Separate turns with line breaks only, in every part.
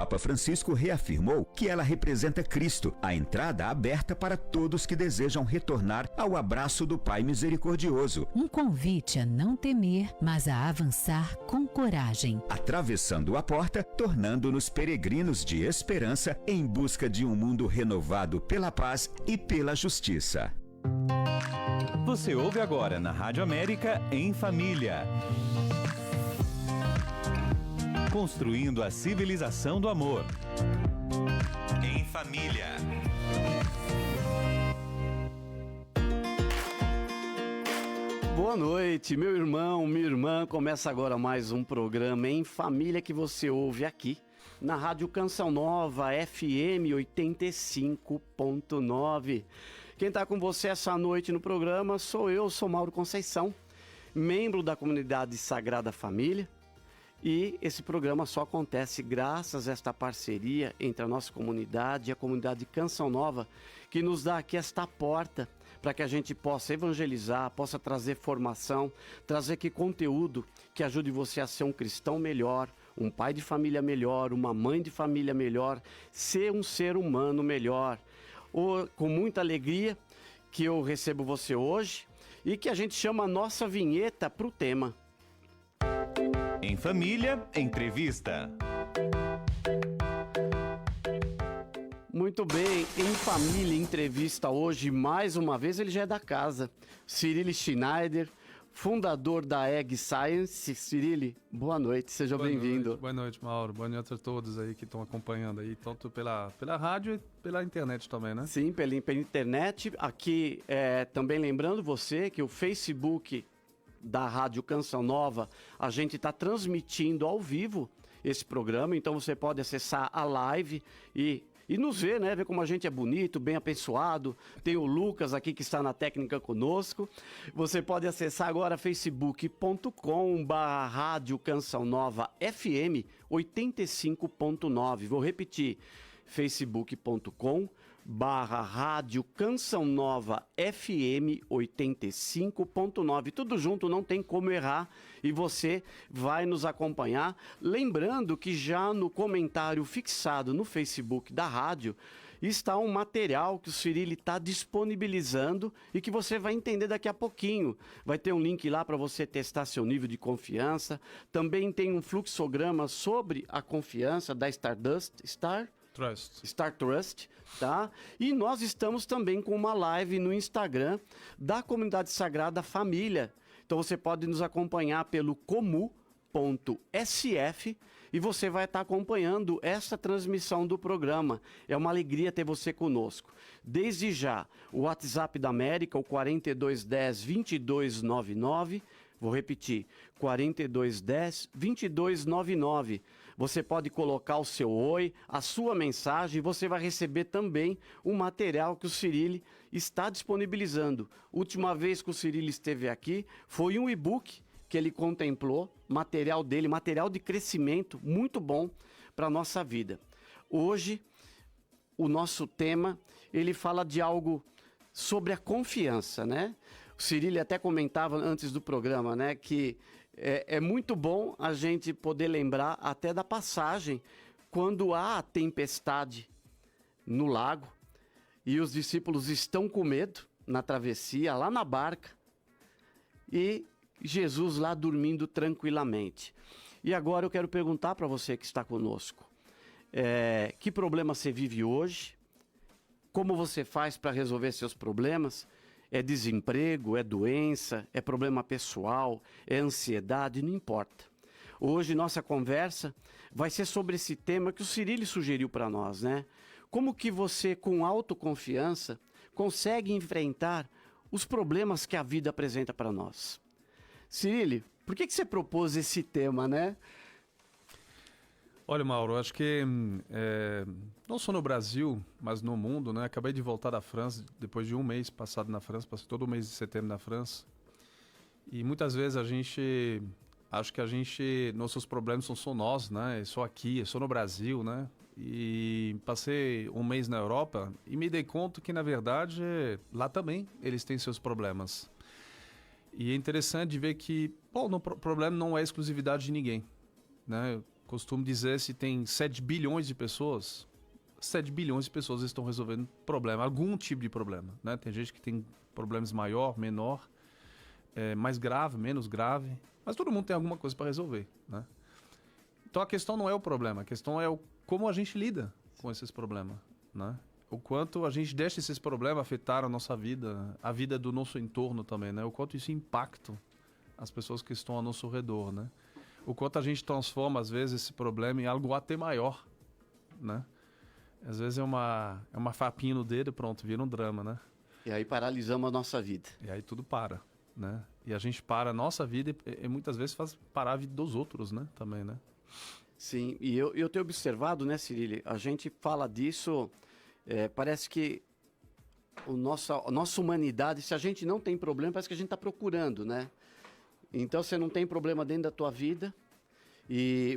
Papa Francisco reafirmou que ela representa Cristo, a entrada aberta para todos que desejam retornar ao abraço do Pai misericordioso.
Um convite a não temer, mas a avançar com coragem.
Atravessando a porta, tornando-nos peregrinos de esperança em busca de um mundo renovado pela paz e pela justiça.
Você ouve agora na Rádio América Em Família. Construindo a civilização do amor. Em Família.
Boa noite, meu irmão, minha irmã. Começa agora mais um programa Em Família que você ouve aqui na Rádio Canção Nova, FM 85.9. Quem está com você essa noite no programa sou eu, sou Mauro Conceição, membro da comunidade Sagrada Família. E esse programa só acontece graças a esta parceria entre a nossa comunidade e a comunidade Canção Nova, que nos dá aqui esta porta para que a gente possa evangelizar, possa trazer formação, trazer aqui conteúdo que ajude você a ser um cristão melhor, um pai de família melhor, uma mãe de família melhor, ser um ser humano melhor. Com muita alegria que eu recebo você hoje e que a gente chama a nossa vinheta para o tema.
Em Família, entrevista.
Muito bem, Em Família, entrevista hoje, mais uma vez, ele já é da casa. Cyrille Schneider, fundador da Egg Science. Cyrille, boa noite, seja bem-vindo.
Boa noite, Mauro. Boa noite a todos aí que estão acompanhando aí, tanto pela rádio e pela internet também, né?
Sim, pela internet. Aqui, também lembrando você que o Facebook da Rádio Canção Nova, a gente está transmitindo ao vivo esse programa, então você pode acessar a live e nos ver, né? Ver como a gente é bonito, bem apessoado. Tem o Lucas aqui que está na técnica conosco. Você pode acessar agora facebook.com/Rádio Canção Nova FM 85.9. Vou repetir, facebook.com/Rádio Canção Nova FM 85.9. Tudo junto, não tem como errar e você vai nos acompanhar. Lembrando que já no comentário fixado no Facebook da rádio está um material que o Cyrille está disponibilizando e que você vai entender daqui a pouquinho. Vai ter um link lá para você testar seu nível de confiança. Também tem um fluxograma sobre a confiança da Star Trust, tá? E nós estamos também com uma live no Instagram da Comunidade Sagrada Família. Então você pode nos acompanhar pelo comu.sf e você vai estar acompanhando essa transmissão do programa. É uma alegria ter você conosco. Desde já, o WhatsApp da América, o 4210-2299. Vou repetir, 4210-2299. Você pode colocar o seu oi, a sua mensagem, e você vai receber também o material que o Cyrille está disponibilizando. Última vez que o Cyrille esteve aqui, foi um e-book que ele contemplou, material dele, material de crescimento muito bom para a nossa vida. Hoje, o nosso tema, ele fala de algo sobre a confiança, né? O Cyrille até comentava antes do programa, né, que é muito bom a gente poder lembrar até da passagem quando há tempestade no lago e os discípulos estão com medo na travessia, lá na barca, e Jesus lá dormindo tranquilamente. E agora eu quero perguntar para você que está conosco, que problema você vive hoje? Como você faz para resolver seus problemas? É desemprego, é doença, é problema pessoal, é ansiedade, não importa. Hoje nossa conversa vai ser sobre esse tema que o Cyrille sugeriu para nós, né? Como que você, com autoconfiança, consegue enfrentar os problemas que a vida apresenta para nós? Cyrille, por que você propôs esse tema, né?
Olha, Mauro, acho que não só no Brasil, mas no mundo, né? Acabei de voltar da França, depois de um mês passado na França, passei todo o mês de setembro na França. E muitas vezes acho que nossos problemas são só nós, né? É só aqui, é só no Brasil, né? E passei um mês na Europa e me dei conta que, na verdade, lá também eles têm seus problemas. E é interessante ver que, o problema não é exclusividade de ninguém, né? costumo dizer, se tem 7 bilhões de pessoas, 7 bilhões de pessoas estão resolvendo problema, algum tipo de problema, né? Tem gente que tem problemas maior, menor, mais grave, menos grave, mas todo mundo tem alguma coisa para resolver, né? Então a questão não é o problema, a questão é como a gente lida com esses problemas, né? O quanto a gente deixa esses problemas afetar a nossa vida, a vida do nosso entorno também, né? O quanto isso impacta as pessoas que estão ao nosso redor, né? O quanto a gente transforma, às vezes, esse problema em algo até maior, né? Às vezes é uma fapinha no dedo e pronto, vira um drama, né?
E aí paralisamos a nossa vida.
E aí tudo para, né? E a gente para a nossa vida e muitas vezes faz parar a vida dos outros, né? Também, né?
Sim, e eu tenho observado, né, Cirília, a gente fala disso, parece que a nossa humanidade, se a gente não tem problema, parece que a gente está procurando, né? Então você não tem problema dentro da tua vida,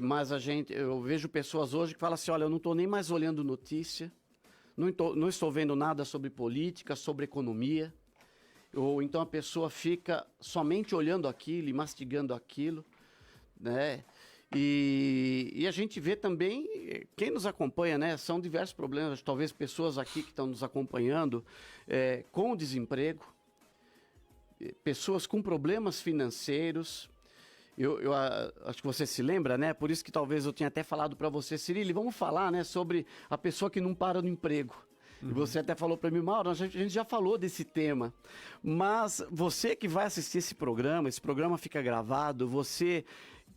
mas eu vejo pessoas hoje que falam assim, olha, eu não estou nem mais olhando notícia, não estou vendo nada sobre política, sobre economia, ou então a pessoa fica somente olhando aquilo e mastigando aquilo, né? E a gente vê também, quem nos acompanha, né? São diversos problemas, talvez pessoas aqui que estão nos acompanhando com o desemprego, pessoas com problemas financeiros. Eu acho que você se lembra, né? Por isso que talvez eu tenha até falado para você, Cirília, vamos falar, né, sobre a pessoa que não para no emprego. E você até falou para mim, Mauro, a gente já falou desse tema, mas você que vai assistir esse programa fica gravado, você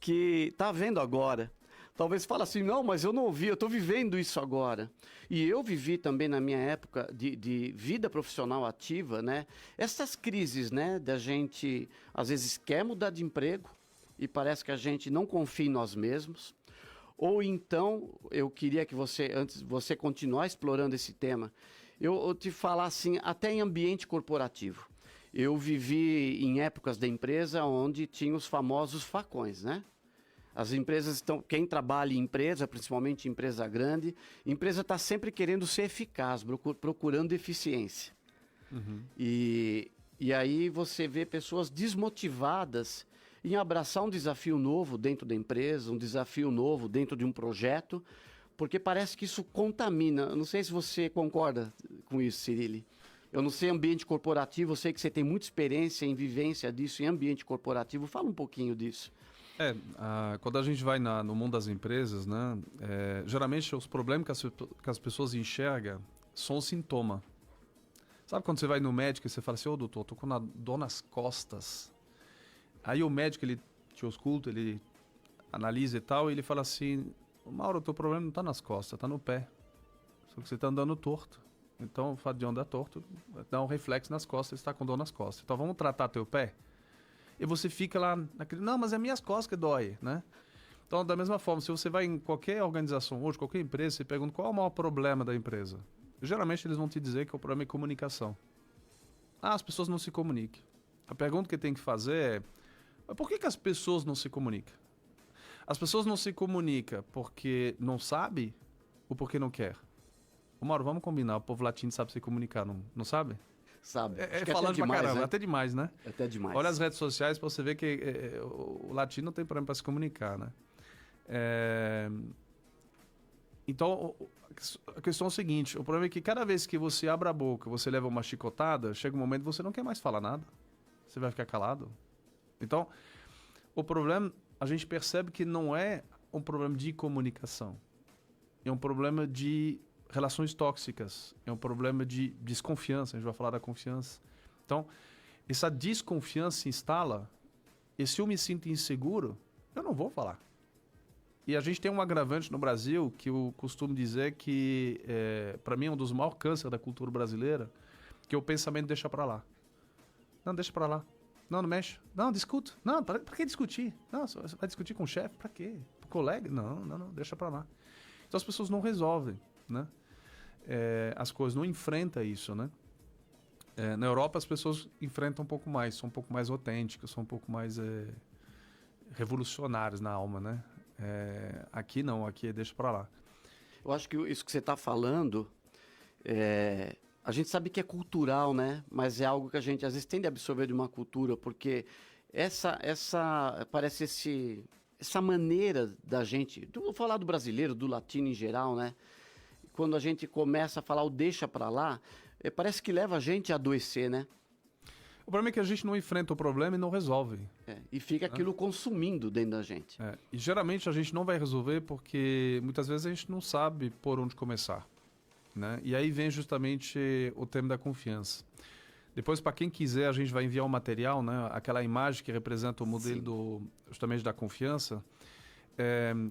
que está vendo agora, talvez fale assim, não, mas eu não ouvi, eu estou vivendo isso agora. E eu vivi também na minha época de vida profissional ativa, né? Essas crises, né, da gente, às vezes, quer mudar de emprego e parece que a gente não confia em nós mesmos. Ou então, eu queria que você, antes de você continuar explorando esse tema, eu te falar assim, até em ambiente corporativo. Eu vivi em épocas da empresa onde tinha os famosos facões, né? As empresas quem trabalha em empresa, principalmente empresa grande, empresa está sempre querendo ser eficaz, procurando eficiência. E aí você vê pessoas desmotivadas em abraçar um desafio novo dentro da empresa, um desafio novo dentro de um projeto, porque parece que isso contamina. Eu não sei se você concorda com isso, Cirília. Eu não sei ambiente corporativo, eu sei que você tem muita experiência em vivência disso em ambiente corporativo. Fala um pouquinho disso.
Quando a gente vai no mundo das empresas, né, geralmente os problemas que as pessoas enxergam são sintoma. Sabe quando você vai no médico e você fala assim, ô doutor, tô com uma dor nas costas. Aí o médico, ele te ausculta, ele analisa e tal, e ele fala assim, Mauro, o teu problema não tá nas costas, tá no pé. Só que você tá andando torto. Então, o fato de andar torto dá um reflexo nas costas, você está com dor nas costas. Então, vamos tratar teu pé? E você fica lá naquele, não, mas é minhas costas que dói, né? Então, da mesma forma, se você vai em qualquer organização hoje, qualquer empresa, você pergunta qual é o maior problema da empresa. Geralmente, eles vão te dizer que o problema é comunicação. As pessoas não se comunicam. A pergunta que tem que fazer é, por que as pessoas não se comunicam? As pessoas não se comunicam porque não sabe ou porque não quer? Ô, Mauro, vamos combinar, o povo latino sabe se comunicar, não sabe?
Sabe?
Falando pra caramba, né? Até demais, né?
Até demais.
Olha as redes sociais pra você ver que o latino não tem problema para se comunicar, né? Então, a questão é o seguinte, o problema é que cada vez que você abre a boca, você leva uma chicotada, chega um momento que você não quer mais falar nada. Você vai ficar calado. Então, o problema, a gente percebe que não é um problema de comunicação. É um problema de relações tóxicas, é um problema de desconfiança, a gente vai falar da confiança. Então, essa desconfiança se instala, e se eu me sinto inseguro, eu não vou falar. E a gente tem um agravante no Brasil, que eu costumo dizer que, para mim, é um dos maiores cânceres da cultura brasileira, que é o pensamento deixa para lá. Não, deixa para lá. Não mexe. Não, discuta. Não, para que discutir? Não, você vai discutir com o chefe? Para quê? Com o colega? Não, deixa para lá. Então, as pessoas não resolvem, né? As coisas, não enfrentam isso, né? Na Europa as pessoas enfrentam um pouco mais, são um pouco mais autênticas, são um pouco mais revolucionárias na alma, né? Aqui não, aqui deixa pra lá.
Eu acho que isso que você está falando, a gente sabe que é cultural, né? Mas é algo que a gente às vezes tem de absorver de uma cultura, porque parece essa maneira da gente, vou falar do brasileiro, do latino em geral, né? Quando a gente começa a falar o deixa pra lá, parece que leva a gente a adoecer, né?
O problema é que a gente não enfrenta o problema e não resolve.
E fica aquilo consumindo dentro da gente.
E geralmente a gente não vai resolver porque muitas vezes a gente não sabe por onde começar, né? E aí vem justamente o tema da confiança. Depois, para quem quiser, a gente vai enviar um material, né? Aquela imagem que representa o modelo justamente da confiança.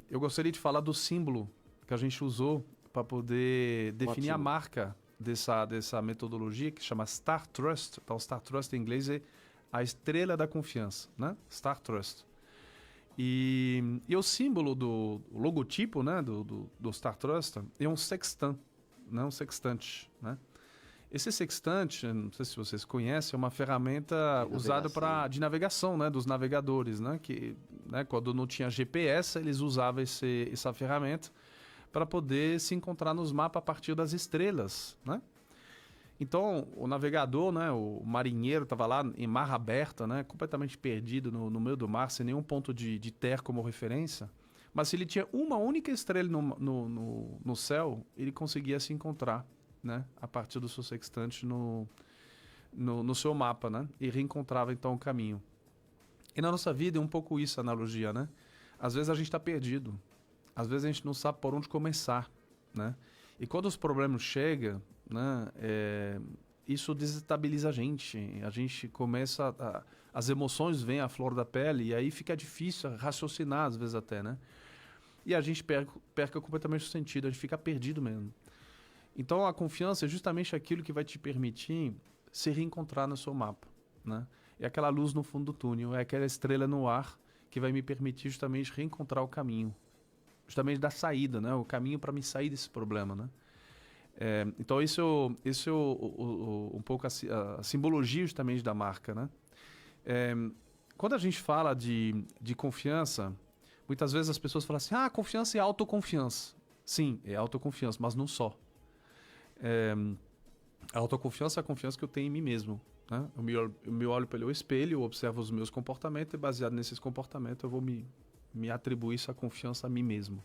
Eu gostaria de falar do símbolo que a gente usou para poder definir a marca dessa metodologia, que chama Star Trust. Então, Star Trust em inglês é a estrela da confiança, né? Star Trust. E o símbolo o logotipo, né, do Star Trust é um sextant, né? Um sextante, né? Esse sextante, não sei se vocês conhecem, é uma ferramenta usada de navegação, né, dos navegadores, né, que, né, quando não tinha GPS, eles usavam essa ferramenta para poder se encontrar nos mapas a partir das estrelas, né? Então, o navegador, né, o marinheiro estava lá em mar aberta, né, completamente perdido no meio do mar, sem nenhum ponto de terra como referência, mas se ele tinha uma única estrela no céu, ele conseguia se encontrar, né, a partir do seu sextante no seu mapa, né, e reencontrava então o caminho. E na nossa vida é um pouco isso a analogia, né? Às vezes a gente está perdido, às vezes a gente não sabe por onde começar, né? E quando os problemas chegam, né, isso desestabiliza a gente começa as emoções vêm à flor da pele e aí fica difícil raciocinar às vezes até, né? E a gente perca completamente o sentido, a gente fica perdido mesmo. Então, a confiança é justamente aquilo que vai te permitir se reencontrar no seu mapa, né? É aquela luz no fundo do túnel, é aquela estrela no ar que vai me permitir justamente reencontrar o caminho, justamente da saída, né? O caminho para me sair desse problema, né? Então, isso é um pouco a simbologia justamente da marca, né? Quando a gente fala de confiança, muitas vezes as pessoas falam assim, confiança é autoconfiança. Sim, é autoconfiança, mas não só. A autoconfiança é a confiança que eu tenho em mim mesmo, né? Eu me olho pelo espelho, eu observo os meus comportamentos e baseado nesses comportamentos eu vou me atribuir essa confiança a mim mesmo.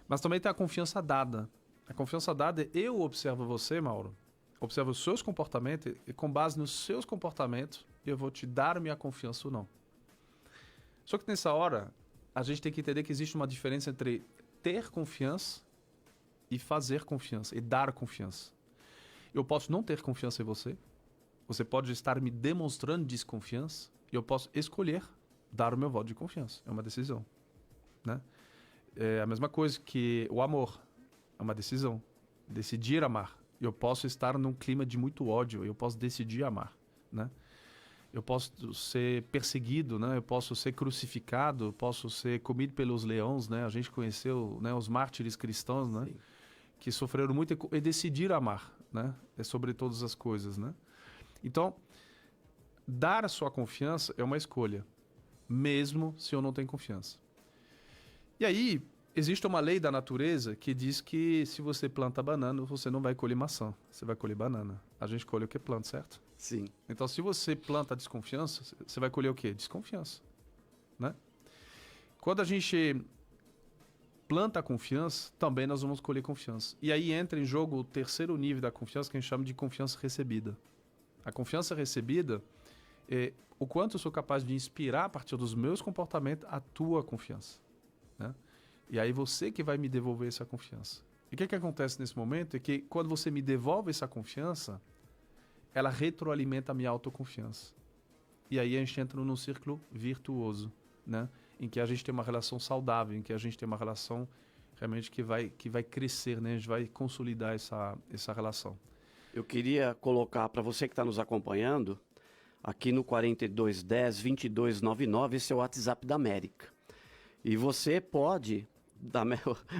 Mas também tem a confiança dada. A confiança dada é eu observo você, Mauro, observo os seus comportamentos e com base nos seus comportamentos eu vou te dar a minha confiança ou não. Só que nessa hora a gente tem que entender que existe uma diferença entre ter confiança e fazer confiança, e dar confiança. Eu posso não ter confiança em você, você pode estar me demonstrando desconfiança, e eu posso escolher dar o meu voto de confiança. É uma decisão, né? É a mesma coisa que o amor, é uma decisão. Decidir amar. Eu posso estar num clima de muito ódio, eu posso decidir amar, né? Eu posso ser perseguido, né? Eu posso ser crucificado, eu posso ser comido pelos leões, né? A gente conheceu, né, os mártires cristãos, né? Sim. Que sofreram muito e decidir amar, né? É sobre todas as coisas, né? Então, dar a sua confiança é uma escolha, mesmo se eu não tenho confiança. E aí, existe uma lei da natureza que diz que se você planta banana, você não vai colher maçã, você vai colher banana. A gente colhe o que planta, certo?
Sim.
Então, se você planta desconfiança, você vai colher o quê? Desconfiança, né? Quando a gente planta a confiança, também nós vamos colher confiança. E aí entra em jogo o terceiro nível da confiança, que a gente chama de confiança recebida. A confiança recebida é o quanto eu sou capaz de inspirar a partir dos meus comportamentos a tua confiança, né? E aí você que vai me devolver essa confiança. E o que acontece nesse momento é que quando você me devolve essa confiança, ela retroalimenta a minha autoconfiança. E aí a gente entra num círculo virtuoso, né? Em que a gente tem uma relação saudável, em que a gente tem uma relação realmente que vai crescer, né? A gente vai consolidar essa relação.
Eu queria colocar para você que está nos acompanhando, aqui no 4210-2299, esse é o WhatsApp da América. E você pode...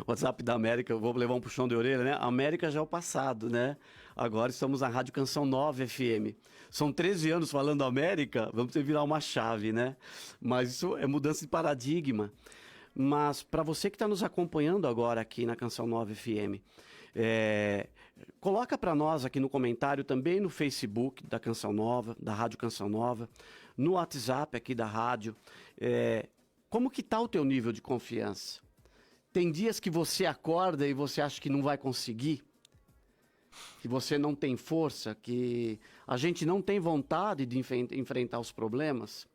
O WhatsApp da América, eu vou levar um puxão de orelha, né? A América já é o passado, né? Agora estamos na Rádio Canção 9 FM. São 13 anos falando América, vamos ter que virar uma chave, né? Mas isso é mudança de paradigma. Mas para você que está nos acompanhando agora aqui na Canção 9 FM, coloca para nós aqui no comentário, também no Facebook da Canção Nova, da Rádio Canção Nova, no WhatsApp aqui da rádio, como que está o teu nível de confiança? Tem dias que você acorda e você acha que não vai conseguir? Que você não tem força? Que a gente não tem vontade de enfrentar os problemas?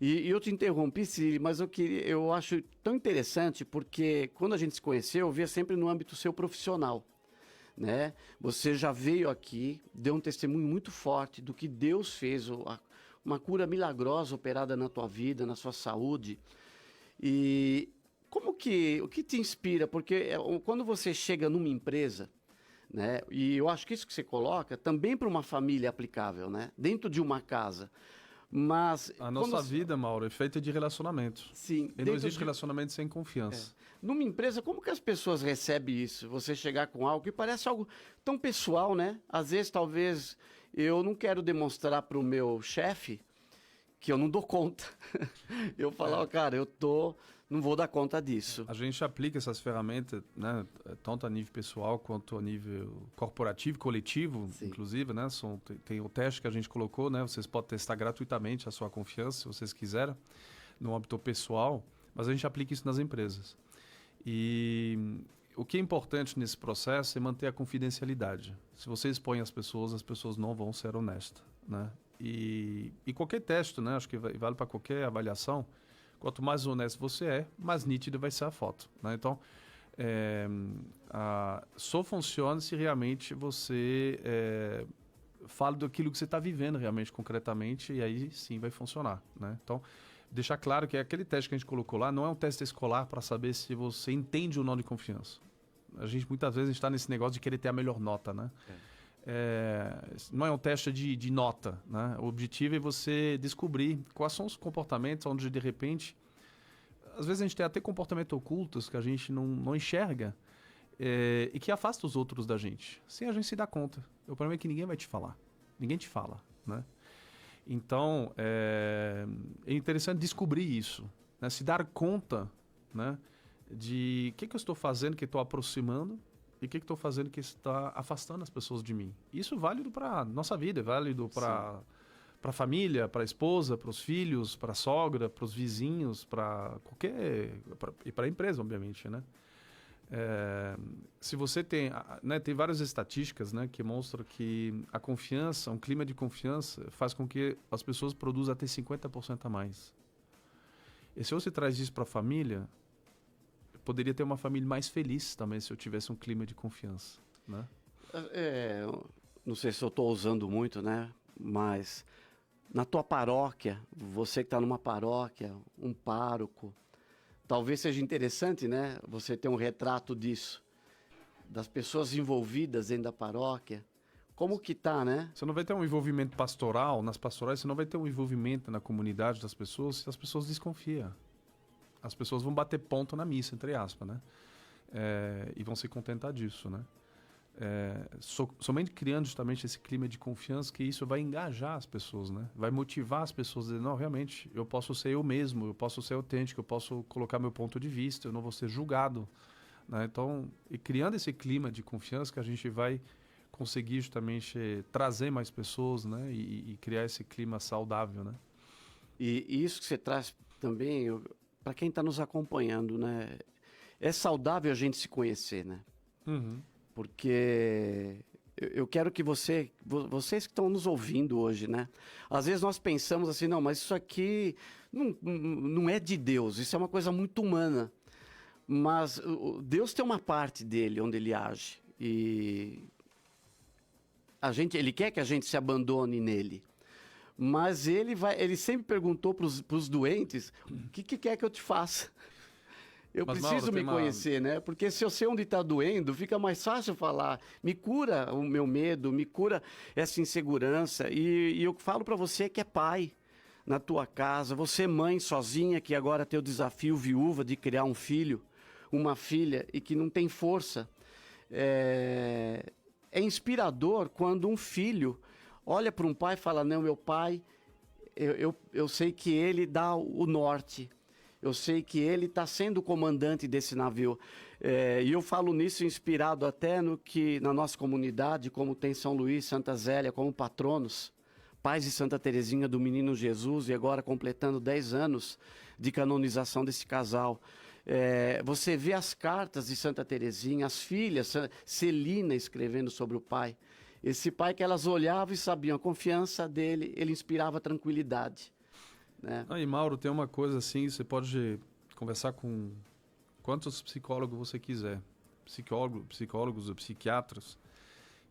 E eu te interrompi, Ciri, mas eu acho tão interessante porque quando a gente se conheceu, eu via sempre no âmbito seu profissional, né? Você já veio aqui, deu um testemunho muito forte do que Deus fez, uma cura milagrosa operada na tua vida, na sua saúde. E o que te inspira? Porque quando você chega numa empresa, né? E eu acho que isso que você coloca também para uma família é aplicável, né? Dentro de uma casa. Mas
a nossa vida, Mauro, é feita de relacionamento.
Sim.
E não existe relacionamento sem confiança.
Numa empresa, como que as pessoas recebem isso? Você chegar com algo que parece algo tão pessoal, né? Às vezes, talvez, eu não quero demonstrar para o meu chefe que eu não dou conta. Eu falo, cara, não vou dar conta disso.
A gente aplica essas ferramentas, né, tanto a nível pessoal quanto a nível corporativo, coletivo, sim, inclusive, né? Tem o teste que a gente colocou, né? Vocês podem testar gratuitamente a sua confiança, se vocês quiserem, no âmbito pessoal, mas a gente aplica isso nas empresas. E o que é importante nesse processo é manter a confidencialidade. Se você expõe as pessoas não vão ser honestas, né? E qualquer teste, né? Acho que vale para qualquer avaliação. Quanto mais honesto você é, mais nítida vai ser a foto, né? Então, só funciona se realmente você fala daquilo que você está vivendo realmente, concretamente, e aí sim vai funcionar, né? Então, deixar claro que aquele teste que a gente colocou lá não é um teste escolar para saber se você entende ou não de confiança. A gente muitas vezes está nesse negócio de querer ter a melhor nota, né? Não é um teste de nota, né? O objetivo é você descobrir quais são os comportamentos onde, de repente, às vezes a gente tem até comportamentos ocultos que a gente não enxerga e que afasta os outros da gente, sem a gente se dar conta. O problema é que ninguém vai te falar. Ninguém te fala, né? Então, é interessante descobrir isso, né? Se dar conta, né, de o que eu estou fazendo que estou aproximando e o que estou fazendo que está afastando as pessoas de mim. Isso é válido para a nossa vida, é válido para a família, para a esposa, para os filhos, para a sogra, para os vizinhos, para e para a empresa, obviamente, né? Se você tem, né, tem várias estatísticas, né, que mostram que a confiança, um clima de confiança faz com que as pessoas produzam até 50% a mais. E se você traz isso para a família, poderia ter uma família mais feliz também se eu tivesse um clima de confiança, né?
Não sei se eu estou usando muito, né? Mas na tua paróquia, você que está numa paróquia, um pároco, talvez seja interessante, né? Você ter um retrato disso, das pessoas envolvidas dentro da paróquia. Como que tá, né?
Você não vai ter um envolvimento pastoral, nas pastorais, você não vai ter um envolvimento na comunidade das pessoas se as pessoas desconfiam. As pessoas vão bater ponto na missa, entre aspas, né? E vão se contentar disso, né? Somente criando justamente esse clima de confiança que isso vai engajar as pessoas, né? Vai motivar as pessoas a dizer, não, realmente, eu posso ser eu mesmo, eu posso ser autêntico, eu posso colocar meu ponto de vista, eu não vou ser julgado, né? Então, e criando esse clima de confiança que a gente vai conseguir justamente trazer mais pessoas, né? E criar esse clima saudável, né?
E isso que você traz também, para quem está nos acompanhando, né? É saudável a gente se conhecer, né?
Uhum.
Porque eu quero que vocês que estão nos ouvindo hoje, né? Às vezes nós pensamos assim, não, mas isso aqui não é de Deus, isso é uma coisa muito humana. Mas Deus tem uma parte dele onde ele age. E ele quer que a gente se abandone nele. Mas ele sempre perguntou para os doentes, o que quer que eu te faça? Eu preciso me conhecer, né? Porque se eu sei onde está doendo, fica mais fácil falar. Me cura o meu medo, me cura essa insegurança. E eu falo para você que é pai na tua casa, você mãe sozinha, que agora tem o desafio viúva de criar um filho, uma filha, e que não tem força. É inspirador quando um filho olha para um pai e fala, não, meu pai, eu sei que ele dá o norte. Eu sei que ele está sendo o comandante desse navio. E eu falo nisso inspirado até na nossa comunidade, como tem São Luís, Santa Zélia, como patronos, pais de Santa Teresinha do Menino Jesus, e agora completando 10 anos de canonização desse casal. Você vê as cartas de Santa Teresinha, as filhas, Celina escrevendo sobre o pai. Esse pai que elas olhavam e sabiam a confiança dele, ele inspirava tranquilidade. Né?
E Mauro, tem uma coisa assim, você pode conversar com quantos psicólogos você quiser. Psicólogos ou psiquiatras.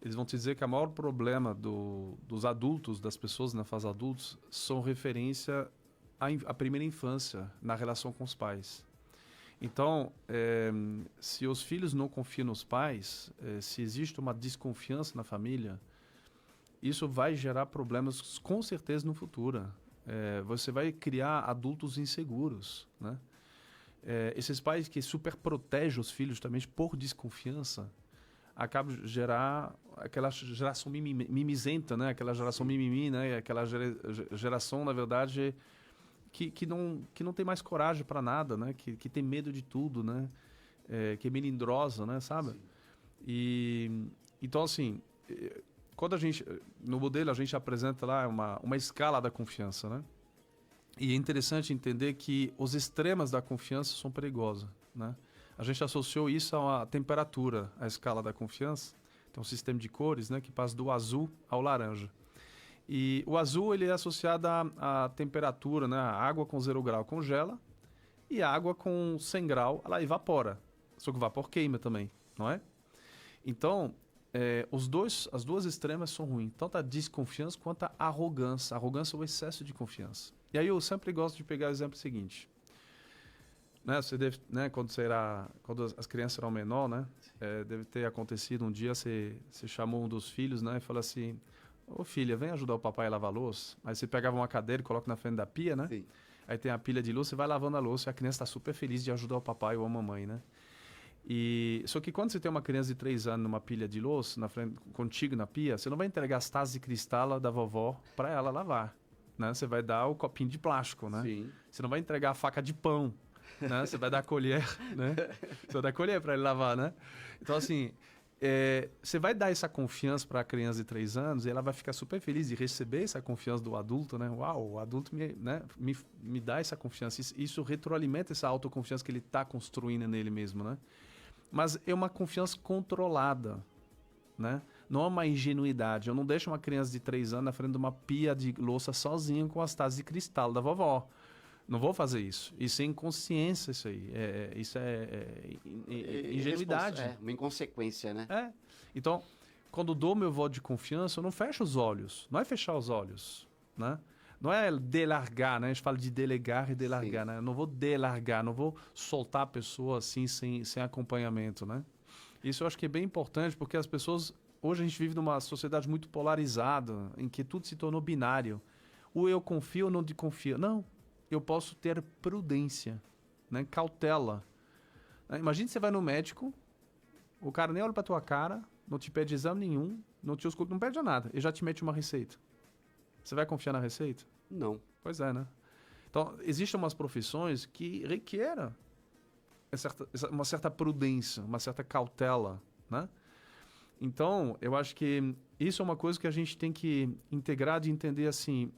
Eles vão te dizer que o maior problema dos adultos, das pessoas na fase adultos, são referência à primeira infância, na relação com os pais. Então, se os filhos não confiam nos pais, se existe uma desconfiança na família, isso vai gerar problemas com certeza no futuro. Você vai criar adultos inseguros, né? Esses pais que super protegem os filhos também por desconfiança, acaba gerar aquela geração mimizenta, né? Aquela geração mimimi, né? Aquela geração, na verdade, que não tem mais coragem para nada, né? Que tem medo de tudo, né? Que é melindrosa, né? Sabe? Então, assim, quando no modelo a gente apresenta lá uma escala da confiança, né? E é interessante entender que os extremos da confiança são perigosos, né? A gente associou isso a uma temperatura, a escala da confiança. Tem um sistema de cores, né, que passa do azul ao laranja. E o azul ele é associado à temperatura, né? A água com 0 grau congela e a água com 100 graus ela evapora. Só que o vapor queima também, não é? Então, as duas extremas são ruins. Tanto a desconfiança quanto a arrogância. A arrogância é o excesso de confiança. E aí eu sempre gosto de pegar o exemplo seguinte. Né, você deve, né, quando as crianças eram menores, né, deve ter acontecido um dia, você chamou um dos filhos, né, e falou assim: ô filha, vem ajudar o papai a lavar a louça. Aí você pegava uma cadeira e coloca na frente da pia, né?
Sim.
Aí tem a pilha de louça, você vai lavando a louça e a criança está super feliz de ajudar o papai ou a mamãe, né? Só que quando você tem uma criança de 3 anos numa pilha de louça, na frente, contigo na pia, você não vai entregar as tazas de cristal da vovó para ela lavar, né? Você vai dar o copinho de plástico, né?
Sim.
Você não vai entregar a faca de pão, né? Você vai dar a colher, né? Você vai dar a colher para ele lavar, né? Então, assim, você vai dar essa confiança para a criança de 3 anos e ela vai ficar super feliz de receber essa confiança do adulto, né? Uau, o adulto me dá essa confiança. Isso retroalimenta essa autoconfiança que ele está construindo nele mesmo, né? Mas é uma confiança controlada, né? Não é uma ingenuidade. Eu não deixo uma criança de 3 anos na frente de uma pia de louça sozinha com as tazas de cristal da vovó. Não vou fazer isso. Isso é inconsciência, isso aí. Isso é ingenuidade.
Uma inconsequência, né?
Então, quando dou meu voto de confiança, eu não fecho os olhos. Não é fechar os olhos, né? Não é delargar, né? A gente fala de delegar e delargar, né? Eu não vou delargar, não vou soltar a pessoa assim, sem acompanhamento, né? Isso eu acho que é bem importante, porque as pessoas... Hoje a gente vive numa sociedade muito polarizada, em que tudo se tornou binário. Ou eu confio ou não te confio. Não. Eu posso ter prudência, né? Cautela. Imagina que você vai no médico, o cara nem olha pra tua cara, não te pede exame nenhum, não te escuta, não pede nada, e já te mete uma receita. Você vai confiar na receita?
Não.
Pois é, né? Então, existem umas profissões que requerem uma certa prudência, uma certa cautela, né? Então, eu acho que isso é uma coisa que a gente tem que integrar, de entender assim: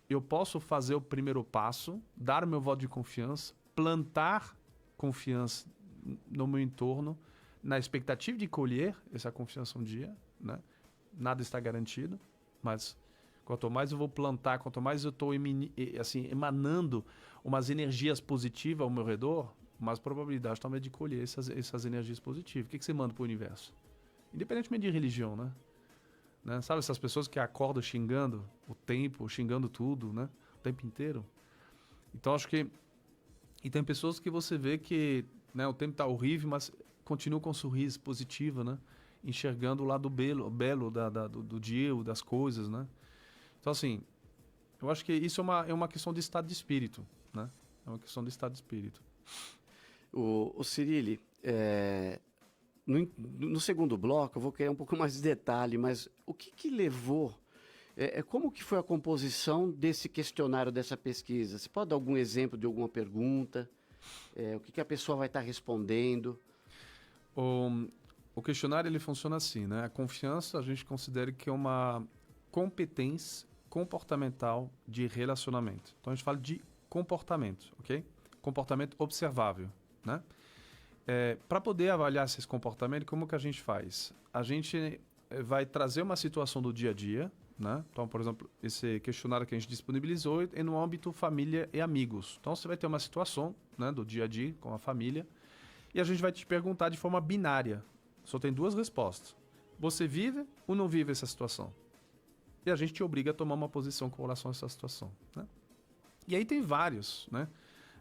eu posso fazer o primeiro passo, dar meu voto de confiança, plantar confiança no meu entorno, na expectativa de colher essa confiança um dia, né? Nada está garantido, mas quanto mais eu vou plantar, quanto mais eu estou assim, emanando umas energias positivas ao meu redor, mais probabilidade também de colher essas energias positivas. O que você manda para o universo? Independentemente de religião, né? Sabe essas pessoas que acordam xingando o tempo, xingando tudo, né? O tempo inteiro. Então, acho que... E tem pessoas que você vê que, né, o tempo está horrível, mas continua com um sorriso positivo, né? Enxergando o lado belo do dia, das coisas, né? Então, assim, eu acho que isso é uma questão de estado de espírito, né? É uma questão de estado de espírito.
O Cyrille, no segundo bloco, eu vou querer um pouco mais de detalhe, mas o que levou, como que foi a composição desse questionário, dessa pesquisa? Você pode dar algum exemplo de alguma pergunta? O que a pessoa vai estar respondendo?
O questionário ele funciona assim, né? A confiança a gente considera que é uma competência comportamental de relacionamento. Então a gente fala de comportamento, ok? comportamento observável, né? Para poder avaliar esses comportamentos, como que a gente faz? A gente vai trazer uma situação do dia a dia, né? Então, por exemplo, esse questionário que a gente disponibilizou é no âmbito família e amigos. Então, você vai ter uma situação, né, do dia a dia com a família e a gente vai te perguntar de forma binária. Só tem 2 respostas. Você vive ou não vive essa situação? E a gente te obriga a tomar uma posição com relação a essa situação, né? E aí tem vários, né?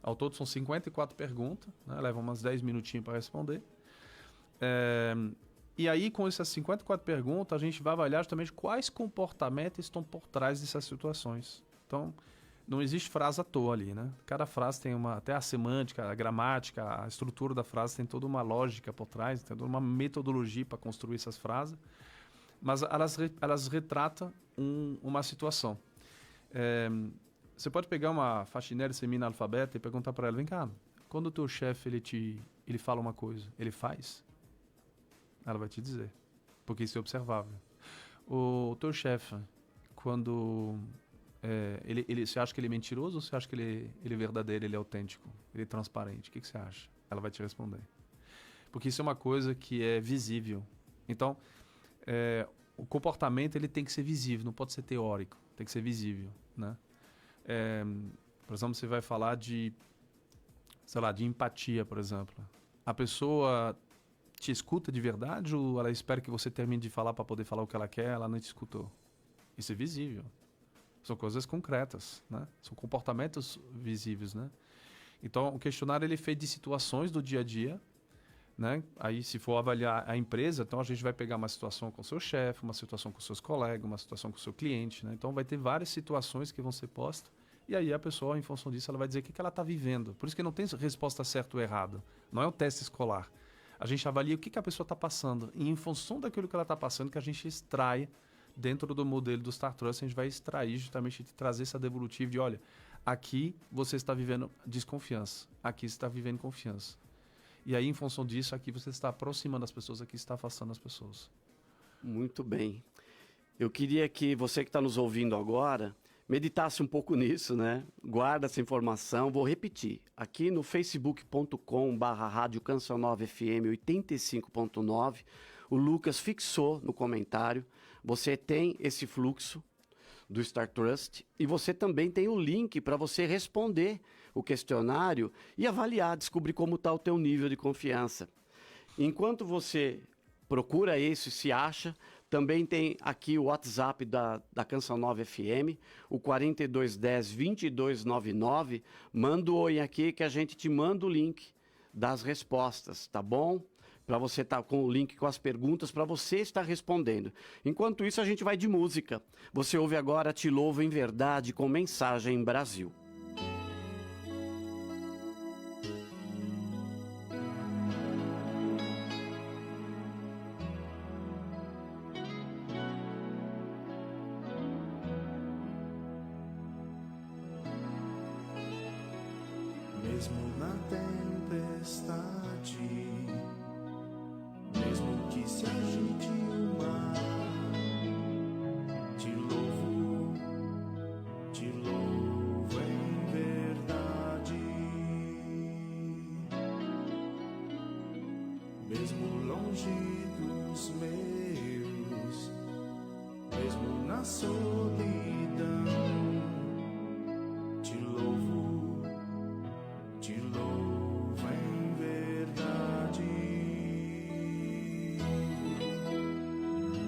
Ao todo são 54 perguntas, né? Leva umas 10 minutinhos para responder. E aí, com essas 54 perguntas, a gente vai avaliar justamente quais comportamentos estão por trás dessas situações. Então, não existe frase à toa ali, né? Cada frase tem até a semântica, a gramática, a estrutura da frase tem toda uma lógica por trás, tem toda uma metodologia para construir essas frases, mas elas retratam uma situação. Você pode pegar uma faxineira semi-analfabeta e perguntar para ela, vem cá, quando o teu chefe ele fala uma coisa, ele faz? Ela vai te dizer, porque isso é observável. O teu chefe, quando você acha que ele é mentiroso ou você acha que ele é verdadeiro, ele é autêntico, ele é transparente? O que você acha? Ela vai te responder. Porque isso é uma coisa que é visível. Então, o comportamento ele tem que ser visível, não pode ser teórico, tem que ser visível, né? Por exemplo, você vai falar de empatia, por exemplo. A pessoa te escuta de verdade ou ela espera que você termine de falar para poder falar o que ela quer, ela não te escutou? Isso é visível. São coisas concretas, né? São comportamentos visíveis, né? Então, o questionário ele é feito de situações do dia a dia, né? Aí, se for avaliar a empresa, então a gente vai pegar uma situação com o seu chefe, uma situação com seus colegas, uma situação com o seu cliente, né? Então, vai ter várias situações que vão ser postas e aí a pessoa, em função disso, ela vai dizer o que ela está vivendo. Por isso que não tem resposta certa ou errada. Não é o teste escolar. A gente avalia o que a pessoa está passando e, em função daquilo que ela está passando, que a gente extrai dentro do modelo do Star Trust, a gente vai extrair justamente de trazer essa devolutiva de, olha, aqui você está vivendo desconfiança, aqui você está vivendo confiança. E aí, em função disso, aqui você está aproximando as pessoas, aqui você está afastando as pessoas.
Muito bem. Eu queria que você que está nos ouvindo agora meditasse um pouco nisso, né? Guarda essa informação. Vou repetir. Aqui no facebook.com/Rádio Canção Nova FM 85.9, o Lucas fixou no comentário. Você tem esse fluxo do Star Trust e você também tem o link para você responder o questionário e avaliar, descobrir como está o teu nível de confiança. Enquanto você procura isso e se acha, também tem aqui o WhatsApp da Canção Nova FM, o 4210-2299. Manda um oi aqui que a gente te manda o link das respostas, tá bom? Para você estar com o link com as perguntas, para você estar respondendo. Enquanto isso, a gente vai de música. Você ouve agora Te Louvo em Verdade com Mensagem Brasil.
Mesmo na tempestade, mesmo que se agite o mar, te louvo em verdade. Mesmo longe dos meus, mesmo na solidão, te louvo em verdade.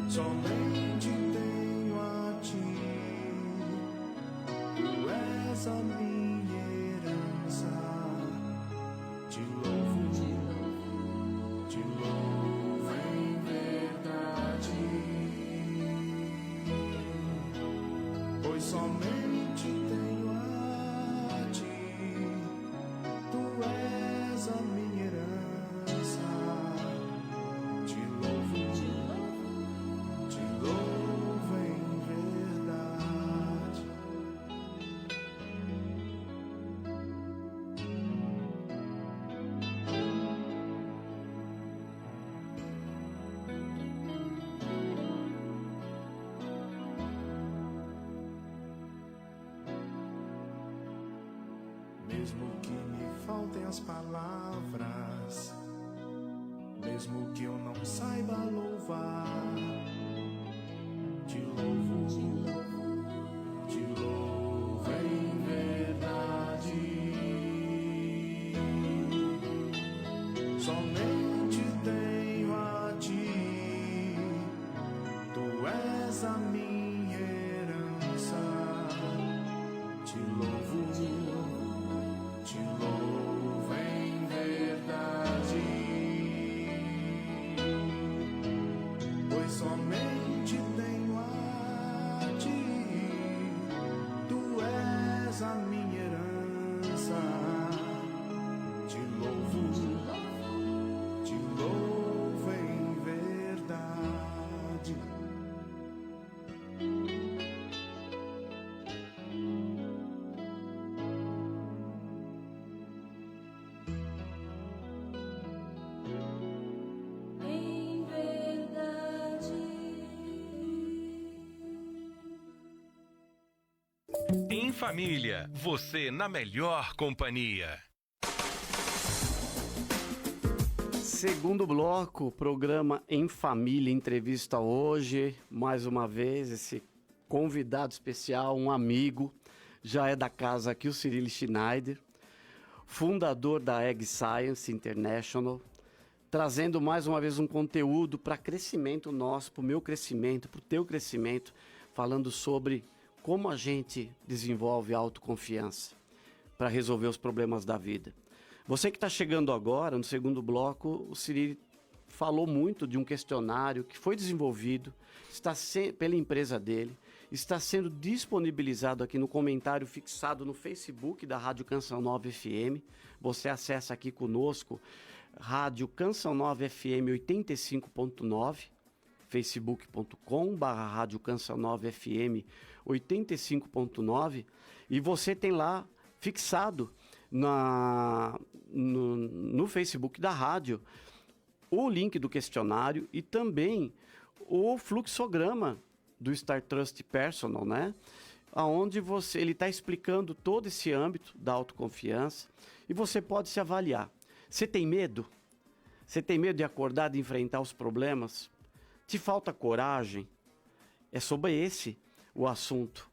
Somente tenho a ti, tu és a minha herança. Te louvo em verdade. Pois somente tenho a ti, tu és a minha herança. Te louvo mesmo que me faltem as palavras, mesmo que eu não saiba louvar, te louvo em verdade. Somente tenho a ti, tu és a minha herança. Te louvo em verdade, pois somente tenho a ti, tu és a minha herança. Te louvo em verdade.
Em verdade.
Em família, você na melhor companhia.
Segundo bloco, programa Em Família, entrevista hoje, mais uma vez, esse convidado especial, um amigo, já é da casa aqui, o Cyril Schneider, fundador da Egg Science International, trazendo mais uma vez um conteúdo para crescimento nosso, para o meu crescimento, para o teu crescimento, falando sobre como a gente desenvolve autoconfiança para resolver os problemas da vida. Você que está chegando agora, no segundo bloco, o Cyril falou muito de um questionário que foi desenvolvido pela empresa dele, está sendo disponibilizado aqui no comentário fixado no Facebook da Rádio Canção Nova FM. Você acessa aqui conosco, Rádio Canção Nova FM 85.9, facebook.com/Rádio Canção Nova FM 85.9, e você tem lá fixado no Facebook da rádio o link do questionário e também o fluxograma do Star Trust Personal, né? Onde ele está explicando todo esse âmbito da autoconfiança e você pode se avaliar. Você tem medo? Você tem medo de acordar, de enfrentar os problemas? Te falta coragem? É sobre esse o assunto.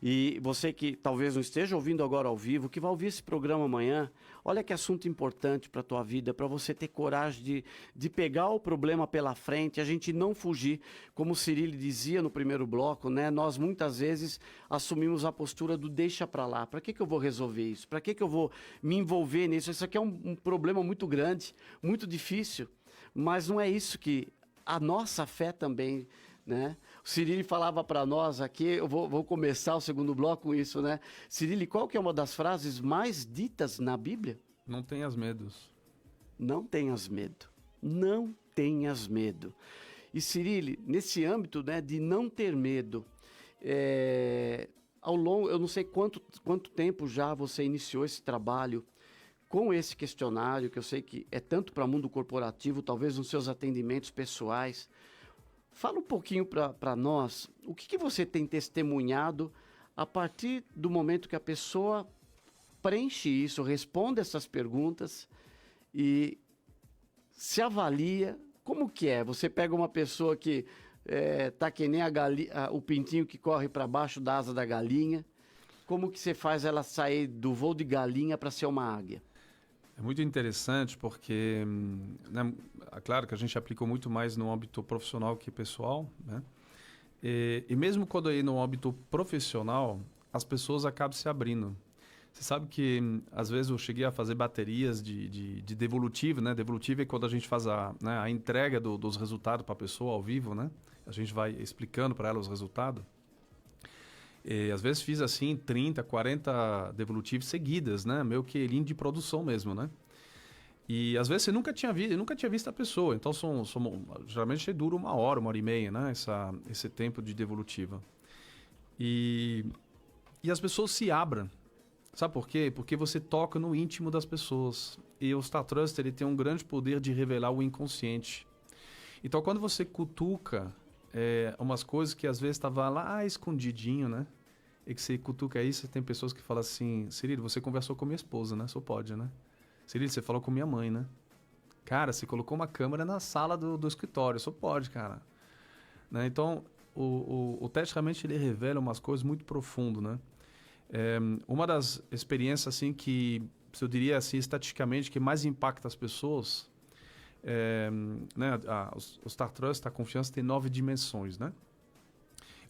E você que talvez não esteja ouvindo agora ao vivo, que vai ouvir esse programa amanhã, olha que assunto importante para a tua vida, para você ter coragem de pegar o problema pela frente, a gente não fugir. Como o Cyril dizia no primeiro bloco, né? Nós muitas vezes assumimos a postura do deixa para lá. Para que eu vou resolver isso? Para que eu vou me envolver nisso? Isso aqui é um problema muito grande, muito difícil, mas não é isso que a nossa fé também, né? O Cyril falava para nós aqui, eu vou começar o segundo bloco com isso, né? Cyril, qual que é uma das frases mais ditas na Bíblia?
Não tenhas medos.
Não tenhas medo. Não tenhas medo. E Cyril, nesse âmbito, né, de não ter medo, ao longo, eu não sei quanto tempo já você iniciou esse trabalho com esse questionário, que eu sei que é tanto para o mundo corporativo, talvez nos seus atendimentos pessoais. Fala um pouquinho para nós, o que você tem testemunhado a partir do momento que a pessoa preenche isso, responde essas perguntas e se avalia. Como que é? Você pega uma pessoa que tá que nem o pintinho que corre para baixo da asa da galinha. Como que você faz ela sair do voo de galinha para ser uma águia?
É muito interessante porque, né, é claro que a gente aplicou muito mais no âmbito profissional que pessoal, né? E mesmo quando aí no âmbito profissional, as pessoas acabam se abrindo. Você sabe que, às vezes, eu cheguei a fazer baterias de devolutivo, né? Devolutivo é quando a gente faz a entrega dos resultados para a pessoa ao vivo, né? A gente vai explicando para ela os resultados. E, às vezes fiz assim 30, 40 devolutivos seguidas, né? Meio que linha de produção mesmo, né? E às vezes você nunca tinha visto a pessoa. Então geralmente dura 1 hora, 1h30, né? Esse tempo de devolutiva. E as pessoas se abrem. Sabe por quê? Porque você toca no íntimo das pessoas. E o Star Trust, ele tem um grande poder de revelar o inconsciente. Então quando você cutuca umas coisas que às vezes estavam lá escondidinho, né? e que você cutuca isso, tem pessoas que falam assim, Cirilo, você conversou com minha esposa, né? Só pode, né? Cirilo, você falou com minha mãe, né? Cara, você colocou uma câmera na sala do escritório, só pode, cara. Né? Então, o teste realmente ele revela umas coisas muito profundas, né? Uma das experiências, assim, que eu diria, assim, estatisticamente, que mais impacta as pessoas, né? O Star Trust, a confiança, tem 9 dimensões, né?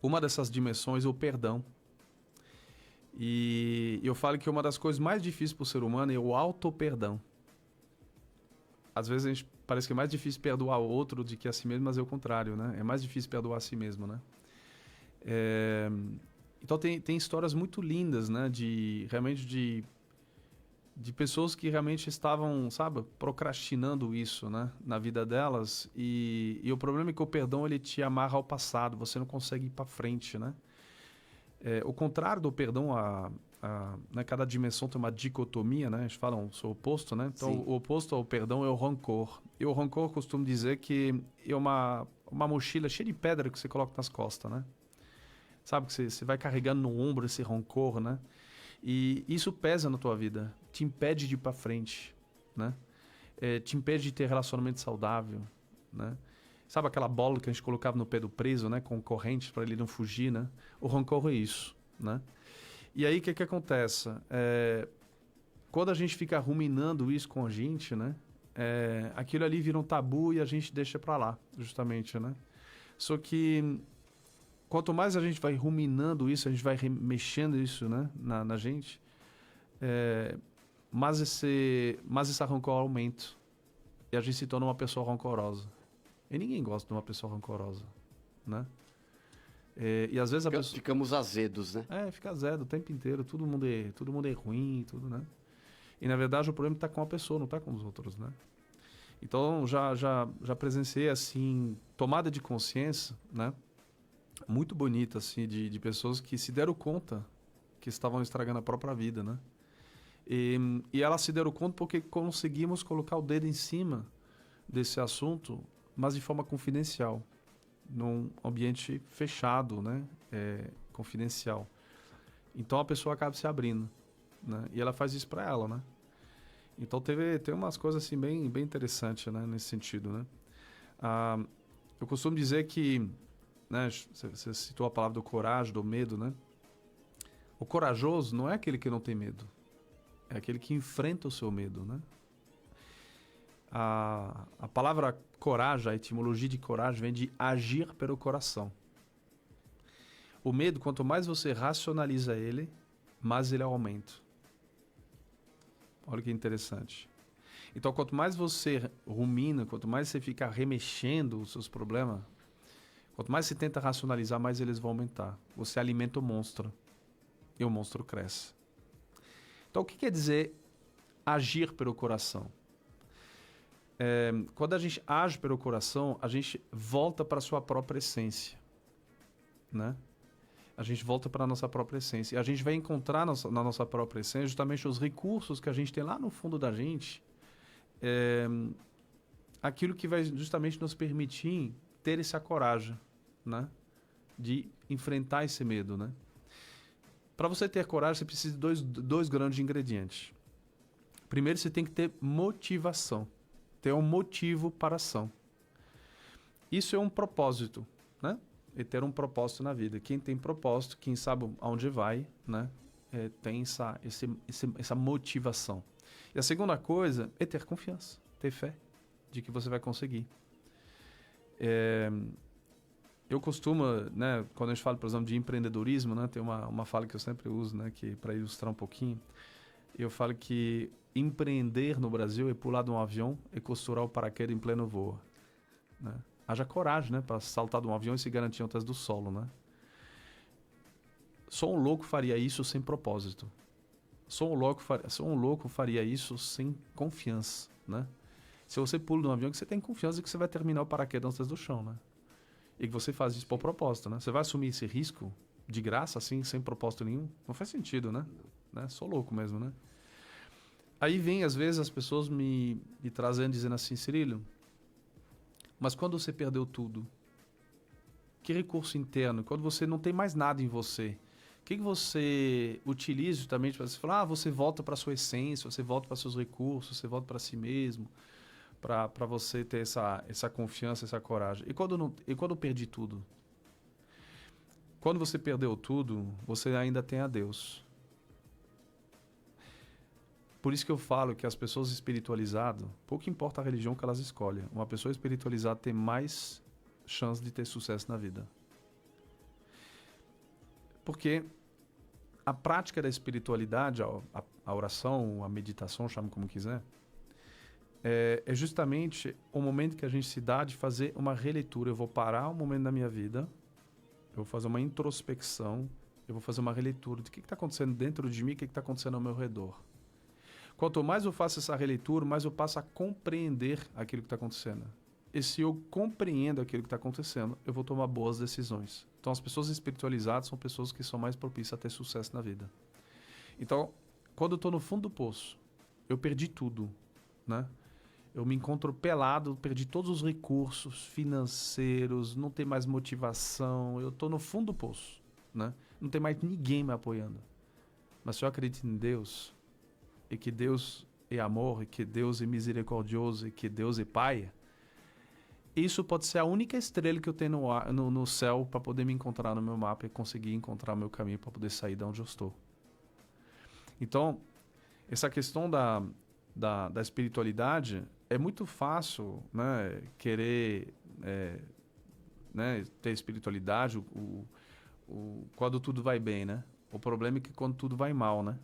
Uma dessas dimensões é o perdão. E eu falo que uma das coisas mais difíceis para o ser humano é o auto-perdão. Às vezes a gente parece que é mais difícil perdoar o outro do que a si mesmo, mas é o contrário, né? É mais difícil perdoar a si mesmo, né? Então tem histórias muito lindas, né? Realmente de pessoas que realmente estavam, sabe, procrastinando isso, né? Na vida delas. E o problema é que o perdão, ele te amarra ao passado. Você não consegue ir para frente, né? O contrário do perdão, né, cada dimensão tem uma dicotomia, né? A gente fala o oposto, né? Então, o oposto ao perdão é o rancor. E o rancor, eu costumo dizer que é uma mochila cheia de pedra que você coloca nas costas, né? Sabe, que você vai carregando no ombro esse rancor, né? E isso pesa na tua vida, te impede de ir para frente, né? Te impede de ter relacionamento saudável, né? Sabe aquela bola que a gente colocava no pé do preso, né? Com corrente para ele não fugir, né? O rancor é isso, né? E aí, o que acontece? Quando a gente fica ruminando isso com a gente, né? Aquilo ali vira um tabu e a gente deixa para lá, justamente, né? Só que quanto mais a gente vai ruminando isso, a gente vai mexendo isso, né? Na gente, mais esse rancor aumenta. E a gente se torna uma pessoa rancorosa. E ninguém gosta de uma pessoa rancorosa, né? E às vezes a pessoa...
Ficamos azedos, né?
Fica azedo o tempo inteiro. Todo mundo é ruim, tudo, né? E na verdade o problema está com a pessoa, não está com os outros, né? Então já presenciei, assim, tomada de consciência, né? Muito bonita, assim, de pessoas que se deram conta que estavam estragando a própria vida, né? E elas se deram conta porque conseguimos colocar o dedo em cima desse assunto, mas de forma confidencial, num ambiente fechado, né? Confidencial. Então a pessoa acaba se abrindo, né? E ela faz isso para ela, né? Então tem umas coisas assim bem interessantes, né? Nesse sentido, né? Eu costumo dizer que, né? Você citou a palavra do coragem, do medo, né? O corajoso não é aquele que não tem medo, é aquele que enfrenta o seu medo, né? A palavra coragem, a etimologia de coragem vem de agir pelo coração. O medo, quanto mais você racionaliza ele, mais ele aumenta. Olha que interessante. Então, quanto mais você rumina, quanto mais você fica remexendo os seus problemas, quanto mais você tenta racionalizar, mais eles vão aumentar. Você alimenta o monstro e o monstro cresce. Então, o que quer dizer agir pelo coração? Quando a gente age pelo coração, a gente volta para a sua própria essência, né? A gente volta para a nossa própria essência. E a gente vai encontrar na nossa própria essência justamente os recursos que a gente tem lá no fundo da gente, aquilo que vai justamente nos permitir ter essa coragem, né? De enfrentar esse medo, né? Para você ter coragem, você precisa de dois grandes ingredientes. Primeiro, você tem que ter motivação. Ter um motivo para a ação. Isso é um propósito, né? E ter um propósito na vida. Quem tem propósito, quem sabe aonde vai, né? Tem essa motivação. E a segunda coisa é ter confiança, ter fé de que você vai conseguir. Eu costumo, né, quando a gente fala, por exemplo, de empreendedorismo, né, tem uma fala que eu sempre uso, né, que para ilustrar um pouquinho, eu falo que empreender no Brasil é pular de um avião e costurar o paraquedas em pleno voo, né? Haja coragem, né, para saltar de um avião e se garantir antes do solo, né? Só um louco faria isso sem propósito. Só um louco faria isso sem confiança, né? Se você pula de um avião, que você tem confiança de que você vai terminar o paraquedas antes do chão, né? E que você faz isso por propósito, né? Você vai assumir esse risco de graça, assim, sem propósito nenhum? Não faz sentido, né? Sou louco mesmo, né? Aí vem, às vezes, as pessoas me trazendo, dizendo assim, Cirilo, mas quando você perdeu tudo, que recurso interno, quando você não tem mais nada em você, que você utiliza justamente para você falar, você volta para sua essência, você volta para seus recursos, você volta para si mesmo, para você ter essa confiança, essa coragem. E quando eu perdi tudo? Quando você perdeu tudo, você ainda tem a Deus. Por isso que eu falo que as pessoas espiritualizadas, pouco importa a religião que elas escolhem, uma pessoa espiritualizada tem mais chance de ter sucesso na vida. Porque a prática da espiritualidade, a oração, a meditação, chame como quiser, é justamente o momento que a gente se dá de fazer uma releitura. Eu vou parar um momento da minha vida, eu vou fazer uma introspecção, eu vou fazer uma releitura do que está acontecendo dentro de mim, o que está acontecendo ao meu redor. Quanto mais eu faço essa releitura, mais eu passo a compreender aquilo que está acontecendo. E se eu compreendo aquilo que está acontecendo, eu vou tomar boas decisões. Então, as pessoas espiritualizadas são pessoas que são mais propícias a ter sucesso na vida. Então, quando eu estou no fundo do poço, eu perdi tudo, né? Eu me encontro pelado, perdi todos os recursos financeiros, não tem mais motivação, eu estou no fundo do poço, né? Não tem mais ninguém me apoiando. Mas se eu acredito em Deus, e que Deus é amor, e que Deus é misericordioso, e que Deus é Pai, isso pode ser a única estrela que eu tenho no céu para poder me encontrar no meu mapa e conseguir encontrar o meu caminho para poder sair de onde eu estou. Então, essa questão da espiritualidade é muito fácil, né, querer né, ter espiritualidade quando tudo vai bem, né? O problema é que quando tudo vai mal, né?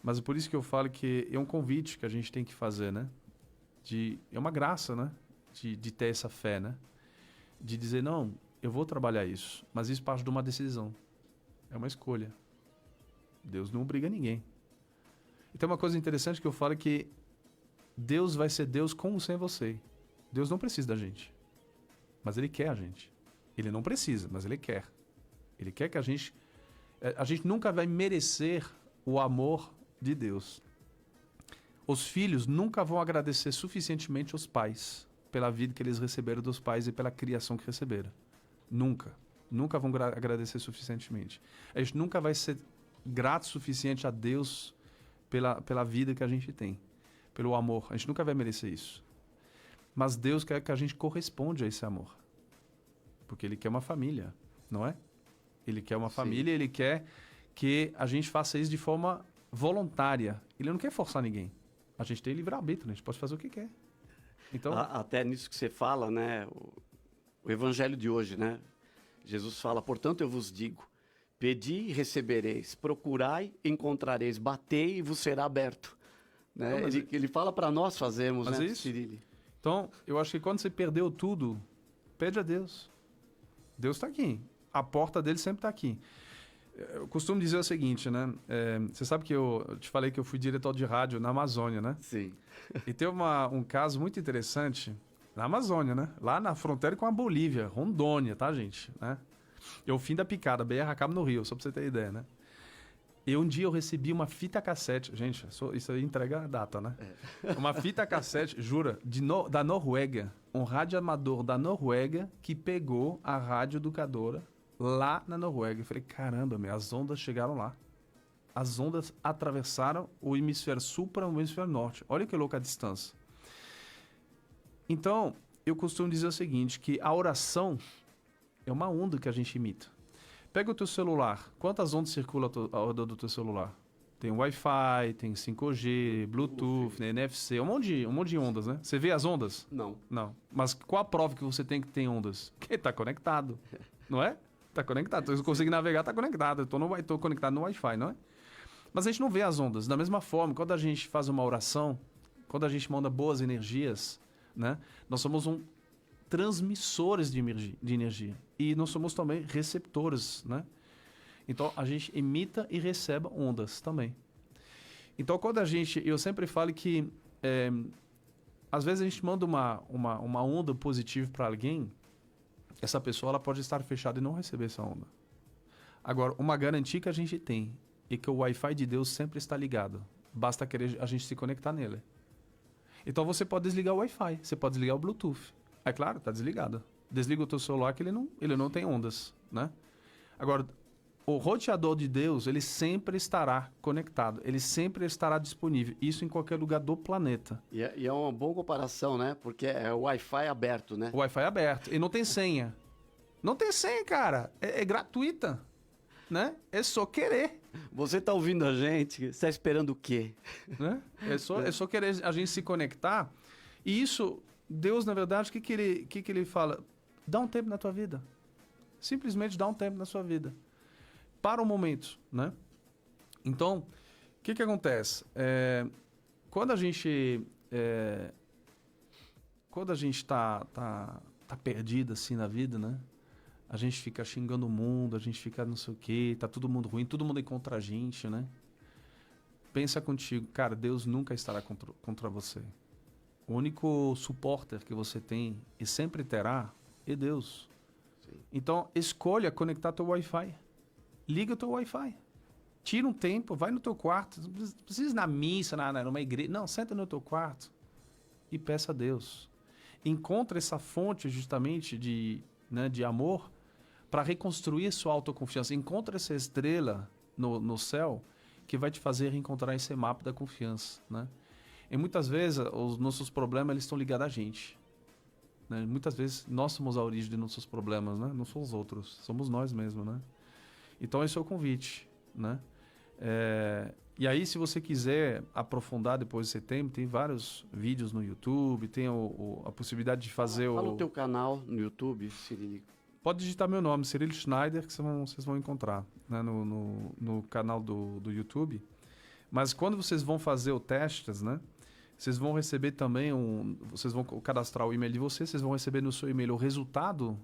Mas é por isso que eu falo que é um convite que a gente tem que fazer, né? É uma graça, né? De ter essa fé, né? De dizer, não, eu vou trabalhar isso, mas isso parte de uma decisão. É uma escolha. Deus não obriga ninguém. Então, uma coisa interessante que eu falo é que Deus vai ser Deus com ou sem você. Deus não precisa da gente, mas Ele quer a gente. Ele não precisa, mas Ele quer. Ele quer que a gente nunca vai merecer o amor de Deus. Os filhos nunca vão agradecer suficientemente aos pais pela vida que eles receberam dos pais e pela criação que receberam. Nunca. Nunca vão agradecer suficientemente. A gente nunca vai ser grato o suficiente a Deus pela vida que a gente tem, pelo amor. A gente nunca vai merecer isso. Mas Deus quer que a gente corresponda a esse amor. Porque Ele quer uma família, não é? Ele quer uma família, Ele quer que a gente faça isso de forma voluntária. Ele não quer forçar ninguém. A gente tem livre-arbítrio, a gente pode fazer o que quer. Então,
até nisso que você fala, né? O evangelho de hoje, né? Jesus fala, portanto eu vos digo, pedi e recebereis, procurai e encontrareis, batei e vos será aberto. Né?
Não,
Ele fala para nós fazermos,
mas
né,
é isso.
Cirile?
Então, eu acho que quando você perdeu tudo, pede a Deus. Deus está aqui. A porta dele sempre está aqui. Eu costumo dizer o seguinte, né? Você sabe que eu te falei que eu fui diretor de rádio na Amazônia, né?
Sim.
E tem um caso muito interessante na Amazônia, né? Lá na fronteira com a Bolívia, Rondônia, tá, gente? Né? É o fim da picada, BR acaba no Rio, só pra você ter ideia, né? E um dia eu recebi uma fita cassete, gente, isso aí entrega a data, né? Uma fita cassete, jura, da Noruega, um rádio amador da Noruega que pegou a rádio educadora lá na Noruega. Eu falei, caramba, as ondas chegaram lá. As ondas atravessaram o hemisfério sul para o hemisfério norte. Olha que louca a distância. Então, eu costumo dizer o seguinte, que a oração é uma onda que a gente imita. Pega o teu celular. Quantas ondas circulam ao redor do teu celular? Tem Wi-Fi, tem 5G, Bluetooth, né, NFC, um monte de ondas, né? Você vê as ondas?
Não.
Não. Mas qual a prova que você tem que tem ondas? Que tá conectado, não é? Tá conectado. Se eu conseguir navegar, tá conectado. Eu tô conectado no Wi-Fi, não é? Mas a gente não vê as ondas. Da mesma forma, quando a gente faz uma oração, quando a gente manda boas energias, né? Nós somos transmissores de energia. E nós somos também receptores, né? Então, a gente emita e recebe ondas também. Então, quando eu sempre falo que, às vezes a gente manda uma onda positiva para alguém, essa pessoa ela pode estar fechada e não receber essa onda. Agora, uma garantia que a gente tem é que o Wi-Fi de Deus sempre está ligado. Basta querer a gente se conectar nele. Então, você pode desligar o Wi-Fi, você pode desligar o Bluetooth. É claro, está desligado. Desliga o teu celular que ele não tem ondas, né? Agora, o roteador de Deus, ele sempre estará conectado, ele sempre estará disponível, isso em qualquer lugar do planeta.
E é uma boa comparação, né? Porque é o Wi-Fi aberto, né?
O Wi-Fi é aberto e não tem senha. Não tem senha, cara. É gratuita, né? É só querer.
Você tá ouvindo a gente, você tá esperando o quê?
Né? É só querer a gente se conectar. E isso, Deus, na verdade, o que ele fala? Dá um tempo na tua vida. Simplesmente dá um tempo na sua vida. Para um momento, né? Então, o que acontece? Quando a gente tá perdido assim na vida, né? A gente fica xingando o mundo, a gente fica não sei o quê, tá todo mundo ruim, todo mundo é contra a gente, né? Pensa contigo, cara, Deus nunca estará contra você. O único supporter que você tem e sempre terá é Deus.
Sim.
Então, escolha conectar teu Wi-Fi. Liga o teu Wi-Fi. Tira um tempo, vai no teu quarto. Não precisa ir na missa, numa igreja. Não, senta no teu quarto e peça a Deus. Encontra essa fonte justamente de amor para reconstruir sua autoconfiança. Encontra essa estrela no céu que vai te fazer reencontrar esse mapa da confiança, né? E muitas vezes os nossos problemas eles estão ligados a gente, né? Muitas vezes nós somos a origem de nossos problemas, né? Não são os outros, somos nós mesmos, né? Então esse é o convite, né? E aí, se você quiser aprofundar depois de setembro, tem vários vídeos no YouTube, tem a possibilidade de fazer
Fala o teu canal no YouTube, Cirilo.
Pode digitar meu nome, Cirilo Schneider, que vocês vão encontrar, né, no canal do YouTube. Mas quando vocês vão fazer o testes, né, vocês vão receber também vocês vão cadastrar o e-mail de vocês vão receber no seu e-mail o resultado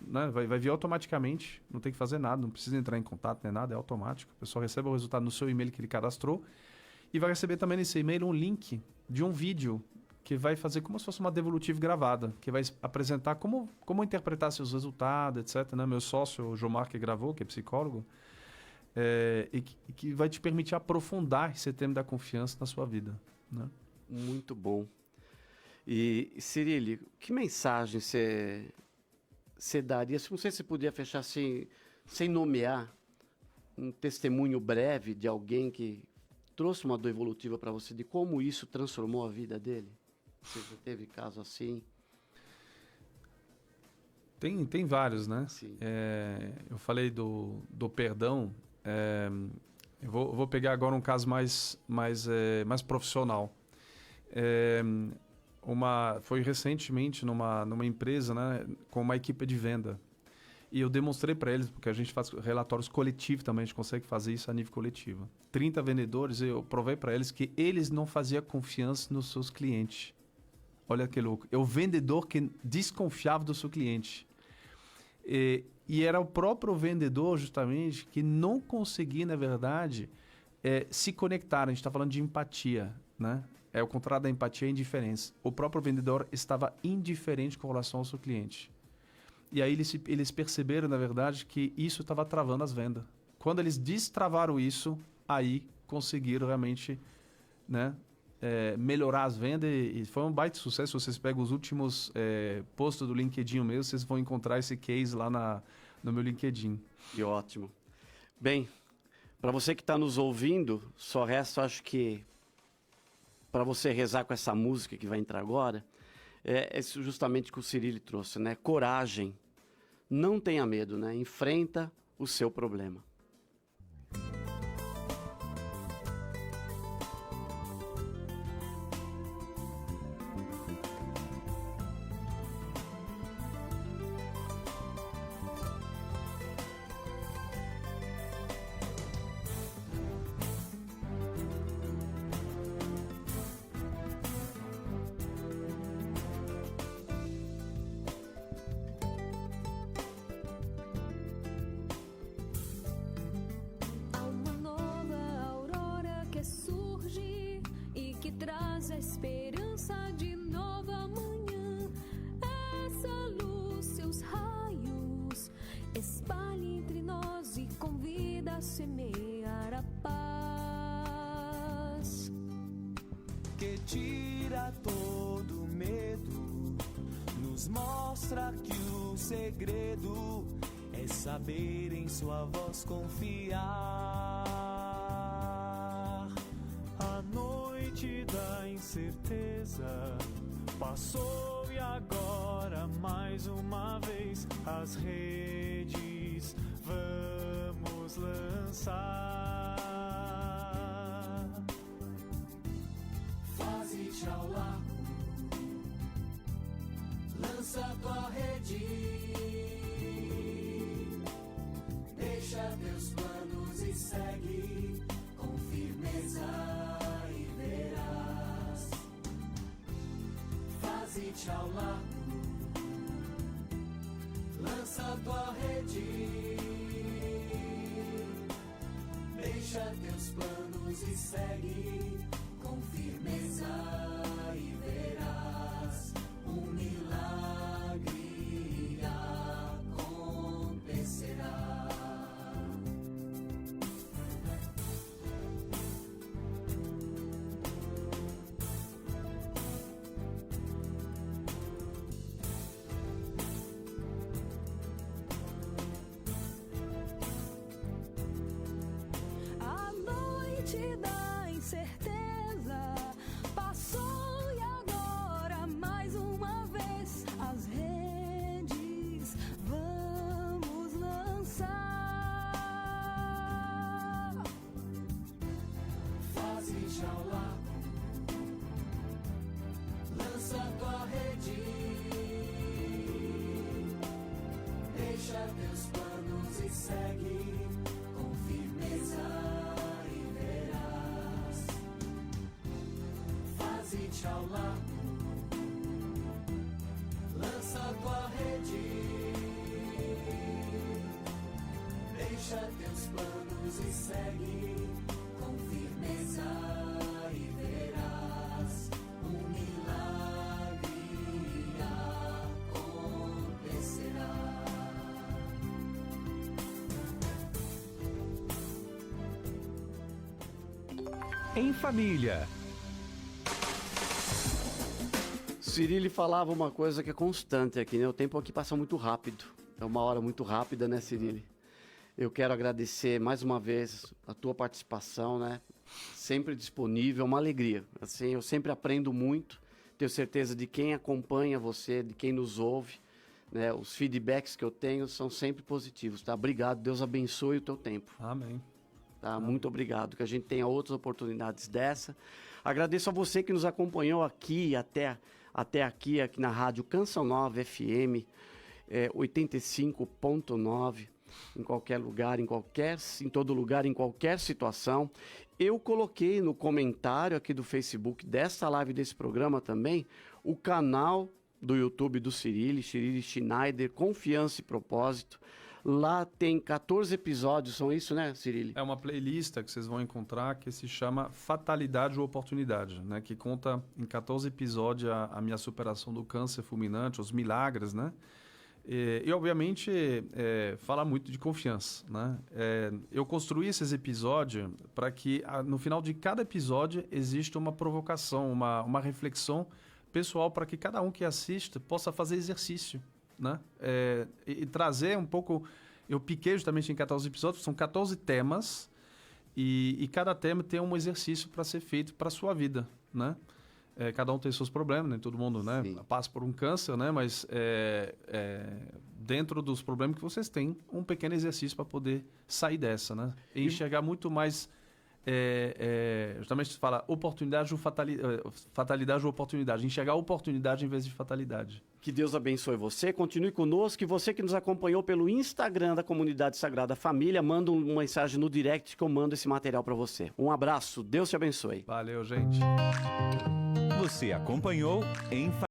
né, vai vir automaticamente, não tem que fazer nada, não precisa entrar em contato nem nada, é automático. O pessoal recebe o resultado no seu e-mail que ele cadastrou e vai receber também nesse e-mail um link de um vídeo que vai fazer como se fosse uma devolutiva gravada, que vai apresentar como interpretar seus resultados, etc. Né? Meu sócio, o Jomar, que gravou, que é psicólogo, e que vai te permitir aprofundar esse tema da confiança na sua vida. Né?
Muito bom. E, Cirilo, que mensagem você daria? Não sei se você podia fechar sem nomear um testemunho breve de alguém que trouxe uma dor evolutiva para você, de como isso transformou a vida dele? Você já teve caso assim?
Tem vários, né?
Sim.
Eu falei do perdão. Eu vou pegar agora um caso mais profissional. Foi recentemente numa empresa, né, com uma equipe de venda. E eu demonstrei para eles, porque a gente faz relatórios coletivos também, a gente consegue fazer isso a nível coletivo. 30 vendedores, eu provei para eles que eles não faziam confiança nos seus clientes. Olha que louco. É o vendedor que desconfiava do seu cliente. E era o próprio vendedor, justamente, que não conseguia, na verdade, se conectar. A gente está falando de empatia, né? É o contrário da empatia, é indiferença. O próprio vendedor estava indiferente com relação ao seu cliente. E aí eles perceberam, na verdade, que isso estava travando as vendas. Quando eles destravaram isso, aí conseguiram realmente, né, melhorar as vendas e foi um baita sucesso. Vocês pegam os últimos posts do LinkedIn mesmo, vocês vão encontrar esse case lá no meu LinkedIn.
Que ótimo. Bem, para você que está nos ouvindo, só resta, acho que, para você rezar com essa música que vai entrar agora, é justamente o que o Cirilo trouxe, né? Coragem. Não tenha medo, né? Enfrenta o seu problema.
Traz a esperança de nova manhã. Essa luz, seus raios, espalhe entre nós e convida a semear a paz.
Que tira todo medo, nos mostra que o segredo é saber em sua voz confiar. A noite da incerteza passou e agora mais uma vez as redes vamos lançar. Faze-te ao largo, lança tua rede, deixa teus planos e segue com firmeza e verás. Faze-te ao largo, lança tua rede, deixa teus planos e segue com firmeza e verás. Um milagre acontecerá.
A noite da incerteza passou e agora mais uma vez as redes vamos lançar.
Faze-te ao largo, lança tua rede, deixa teus planos e segue com firmeza e verás. Faze-te ao largo, lança tua rede, deixa teus planos e segue com firmeza e verás. Um milagre acontecerá.
Em Família.
Cirilo falava uma coisa que é constante aqui, né? O tempo aqui passa muito rápido. É uma hora muito rápida, né, Cirilo? Eu quero agradecer mais uma vez a tua participação, né? Sempre disponível, uma alegria. Assim, eu sempre aprendo muito. Tenho certeza de quem acompanha você, de quem nos ouve, né? Os feedbacks que eu tenho são sempre positivos, tá? Obrigado, Deus abençoe o teu tempo.
Amém.
Tá? Muito obrigado, que a gente tenha outras oportunidades dessa. Agradeço a você que nos acompanhou aqui, até aqui na Rádio Canção Nova FM, 85.9, em qualquer lugar, em todo lugar, em qualquer situação. Eu coloquei no comentário aqui do Facebook dessa live, desse programa também, o canal do YouTube do Cirilo Schneider, Confiança e Propósito. Lá tem 14 episódios, são isso, né, Cirilo?
É uma playlist que vocês vão encontrar que se chama Fatalidade ou Oportunidade, né? Que conta em 14 episódios a minha superação do câncer fulminante, os milagres, né? E obviamente, fala muito de confiança, né? Eu construí esses episódios para que no final de cada episódio exista uma provocação, uma reflexão pessoal para que cada um que assista possa fazer exercício, né? E trazer um pouco... Eu piquei justamente em 14 episódios, são 14 temas e cada tema tem um exercício para ser feito para a sua vida, né? Cada um tem seus problemas, né? Todo mundo, né, passa por um câncer, né? Mas dentro dos problemas que vocês têm, um pequeno exercício para poder sair dessa, né? E enxergar muito mais... justamente se fala oportunidade ou fatalidade ou oportunidade. Enxergar oportunidade em vez de fatalidade.
Que Deus abençoe você, continue conosco. E você que nos acompanhou pelo Instagram da Comunidade Sagrada Família, manda uma mensagem no direct que eu mando esse material para você. Um abraço, Deus te abençoe.
Valeu, gente.
Você acompanhou Em